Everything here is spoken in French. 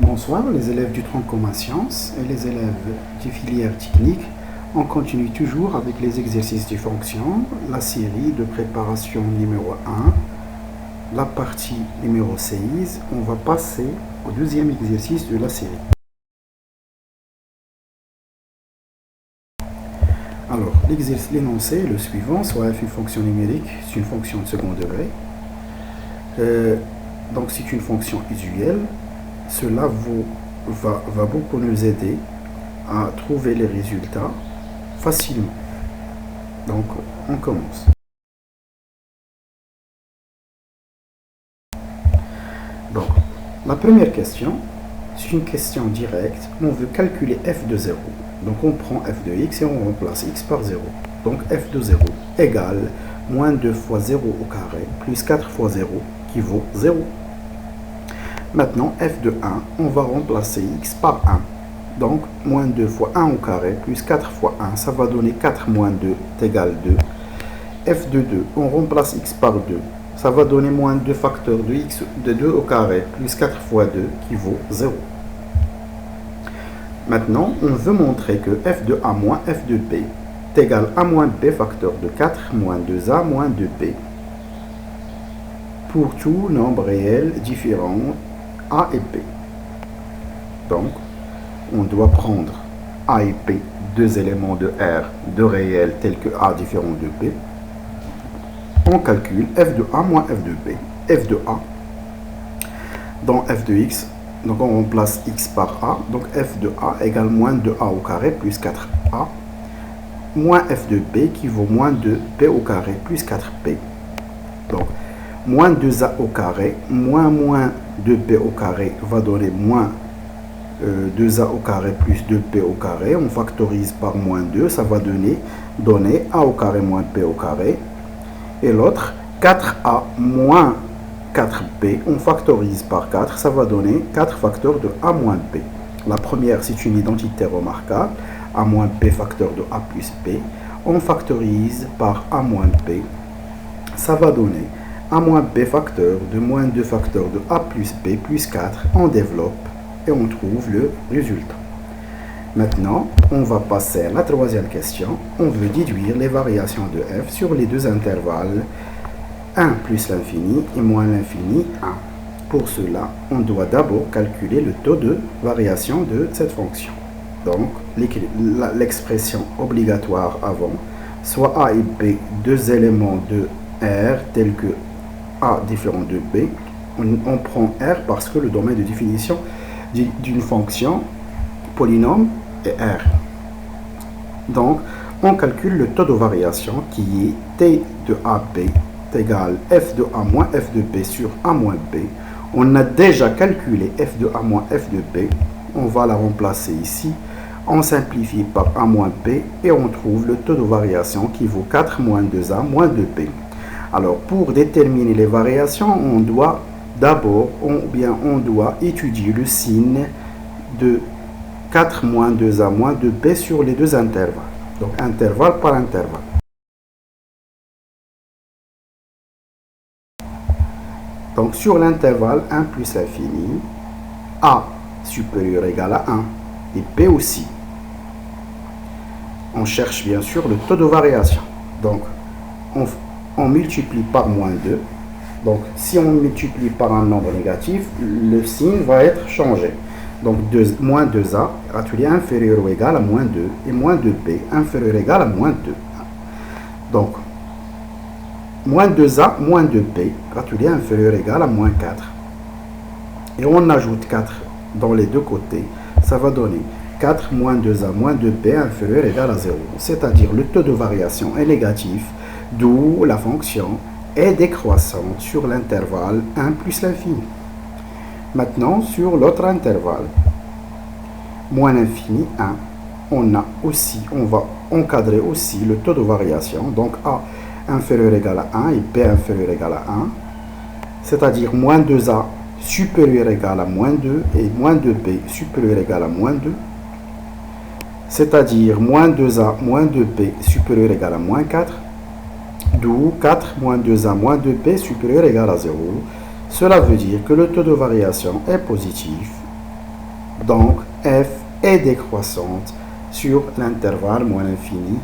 Bonsoir les élèves du tronc commun sciences et les élèves des filières techniques. On continue toujours avec les exercices de fonction, la série de préparation numéro 1, la partie numéro 16. On va passer au deuxième exercice de la série. Alors, l'énoncé est le suivant, soit f une fonction numérique, c'est une fonction de second degré. Donc c'est une fonction usuelle. Cela va beaucoup nous aider à trouver les résultats facilement. Donc, on commence. Donc, la première question, c'est une question directe. On veut calculer f de 0. Donc, on prend f de x et on remplace x par 0. Donc, f de 0 égale moins 2 fois 0 au carré plus 4 fois 0 qui vaut 0. Maintenant, f de 1, on va remplacer x par 1. Donc, moins 2 fois 1 au carré plus 4 fois 1, ça va donner 4 moins 2 égale 2. f de 2, on remplace x par 2. Ça va donner moins 2 facteurs de x de 2 au carré plus 4 fois 2 qui vaut 0. Maintenant, on veut montrer que f de a moins f de b est égal à moins b facteur de 4 moins 2a moins 2b pour tout nombre réel différent a et b. Donc, on doit prendre a et b, deux éléments de R, deux réels tels que a différent de b. On calcule f de a moins f de b. f de a dans f de x, donc on remplace x par a, donc f de a égale moins 2a au carré plus 4a, moins f de b qui vaut moins 2b au carré plus 4b. Donc, moins 2a au carré, moins 2b au carré va donner moins 2a au carré plus 2b au carré. On factorise par moins 2, ça va donner a au carré moins b au carré. Et l'autre, 4a moins 4b, on factorise par 4, ça va donner 4 facteurs de a moins b. La première, c'est une identité remarquable, a moins b facteur de a plus b. On factorise par a moins b, ça va donner a moins b facteur de moins 2 facteurs de a plus b plus 4. On développe et on trouve le résultat. Maintenant, on va passer à la troisième question. On veut déduire les variations de f sur les deux intervalles 1 plus l'infini et moins l'infini 1. Pour cela, on doit d'abord calculer le taux de variation de cette fonction. Donc, l'expression obligatoire avant, soit a et b, deux éléments de R tels que a différent de b. On prend R parce que le domaine de définition d'une fonction polynôme est R. Donc, on calcule le taux de variation qui est t de ab égale f de a moins f de b sur a moins b. On a déjà calculé f de a moins f de b. On va la remplacer ici. On simplifie par a moins b et on trouve le taux de variation qui vaut 4 moins 2a moins 2b. Alors, pour déterminer les variations, on doit d'abord, on doit étudier le signe de 4 moins 2a moins 2b sur les deux intervalles. Donc, intervalle par intervalle. Donc, sur l'intervalle 1 plus l'infini, a supérieur ou égal à 1 et b aussi. On cherche bien sûr le taux de variation. Donc, on multiplie par moins 2. Donc, si on multiplie par un nombre négatif, le signe va être changé. Donc, moins 2a, gratuit inférieur ou égal à moins 2, et moins 2b, inférieur ou égal à moins 2. Donc, moins 2a, moins 2b, gratuit inférieur ou égal à moins 4. Et on ajoute 4 dans les deux côtés, ça va donner 4 moins 2a, moins 2b, inférieur ou égal à 0. C'est-à-dire, le taux de variation est négatif, d'où la fonction est décroissante sur l'intervalle 1 plus l'infini. Maintenant, sur l'autre intervalle, moins l'infini 1, on va encadrer aussi le taux de variation. Donc, a inférieur ou égal à 1 et b inférieur ou égal à 1. C'est-à-dire, moins 2a supérieur ou égal à moins 2 et moins 2b supérieur ou égal à moins 2. C'est-à-dire, moins 2a moins 2b supérieur ou égal à moins 4. D'où 4 moins 2a moins 2b supérieur ou égal à 0. Cela veut dire que le taux de variation est positif Donc, f est décroissante sur l'intervalle moins l'infini